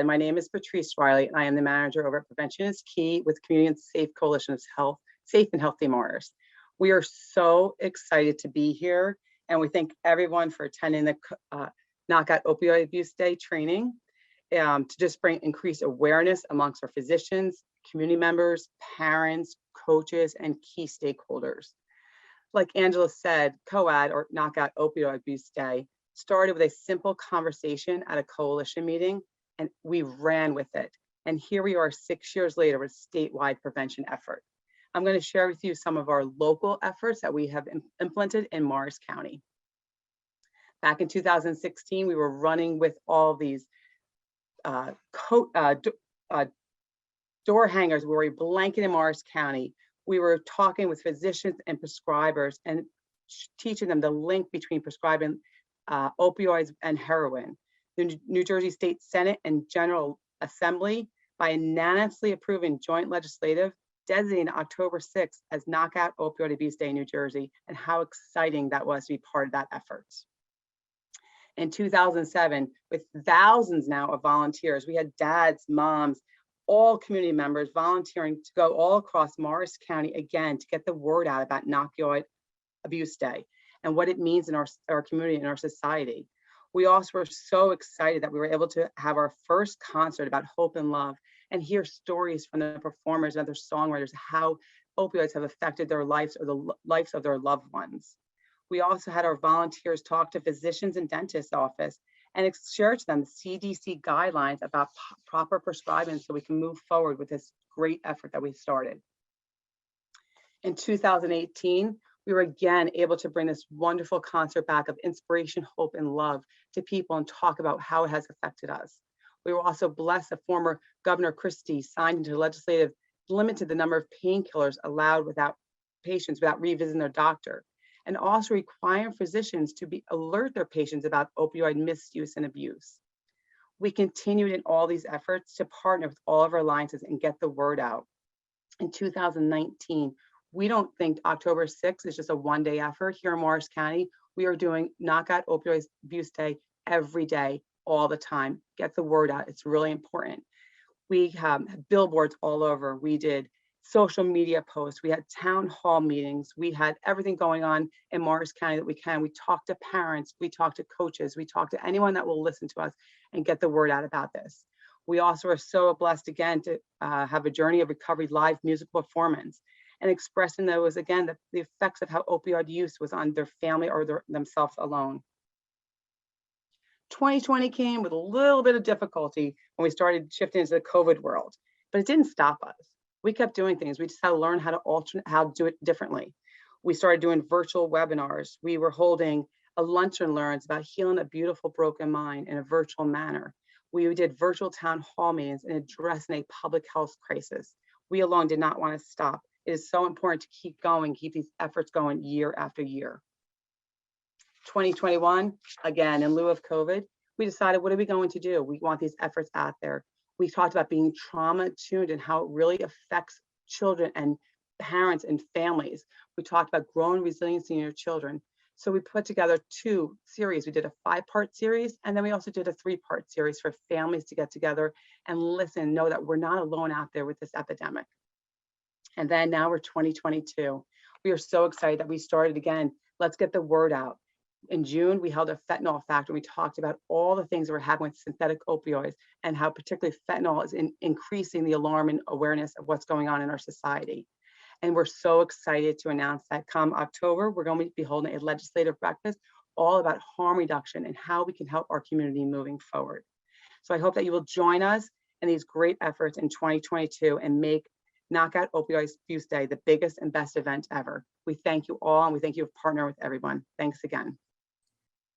My name is Patrice Reilly, and I am the manager over at Prevention is Key with Community and Safe Coalition of Safe and Healthy Mars. We are so excited to be here, and we thank everyone for attending the Knock Out Opioid Abuse Day training to just bring increased awareness amongst our physicians, community members, parents, coaches, and key stakeholders. Like Angela said, KOOAD, or Knock Out Opioid Abuse Day, started with a simple conversation at a coalition meeting, and we ran with it. And here we are 6 years later with a statewide prevention effort. I'm going to share with you some of our local efforts that we have implemented in Morris County. Back in 2016, we were running with all these door hangers where we blanketed in Morris County. We were talking with physicians and prescribers and teaching them the link between prescribing opioids and heroin. The New Jersey State Senate and General Assembly, by unanimously approving joint legislative, designated October 6th as Knock Out Opioid Abuse Day in New Jersey, and how exciting that was to be part of that effort. In 2007, with thousands now of volunteers, we had dads, moms, all community members volunteering to go all across Morris County again to get the word out about Knock Out Abuse Day and what it means in our community and our society. We also were so excited that we were able to have our first concert about hope and love and hear stories from the performers and other songwriters, how opioids have affected their lives or the lives of their loved ones. We also had our volunteers talk to physicians and dentists' office and share to them the CDC guidelines about proper prescribing so we can move forward with this great effort that we started. In 2018, we were again able to bring this wonderful concert back of inspiration, hope, and love to people and talk about how it has affected us. We were also blessed that former Governor Christie signed into legislative limited the number of painkillers allowed without patients without revisiting their doctor, and also requiring physicians to alert their patients about opioid misuse and abuse. We continued in all these efforts to partner with all of our alliances and get the word out. In 2019, we don't think October 6th is just a one-day effort here in Morris County. We are doing Knock Out Opioid Abuse Day every day, all the time. Get the word out. It's really important. We have billboards all over. We did social media posts. We had town hall meetings. We had everything going on in Morris County that we can. We talked to parents. We talked to coaches. We talked to anyone that will listen to us and get the word out about this. We also are so blessed again to have a Journey of Recovery live musical performance and expressing those again, the effects of how opioid use was on their family or themselves alone. 2020 came with a little bit of difficulty when we started shifting into the COVID world, but it didn't stop us. We kept doing things. We just had to learn how to do it differently. We started doing virtual webinars. We were holding a lunch and learns about healing a beautiful broken mind in a virtual manner. We did virtual town hall meetings and addressing a public health crisis. We alone did not want to stop. It is so important to keep going, keep these efforts going year after year. 2021, again, in lieu of COVID, we decided, what are we going to do? We want these efforts out there. We talked about being trauma tuned and how it really affects children and parents and families. We talked about growing resiliency in your children. So we put together 2 series. We did a 5-part series, and then we also did a 3-part series for families to get together and listen, know that we're not alone out there with this epidemic. And then now we're 2022. We are so excited that we started again. Let's get the word out. In June, we held a fentanyl factor. We talked about all the things that were happening with synthetic opioids and how particularly fentanyl is increasing the alarm and awareness of what's going on in our society. And we're so excited to announce that come October, we're going to be holding a legislative breakfast all about harm reduction and how we can help our community moving forward. So I hope that you will join us in these great efforts in 2022 and make Knock Out Opioid Abuse Day the biggest and best event ever. We thank you all, and we thank you for partnering with everyone. Thanks again.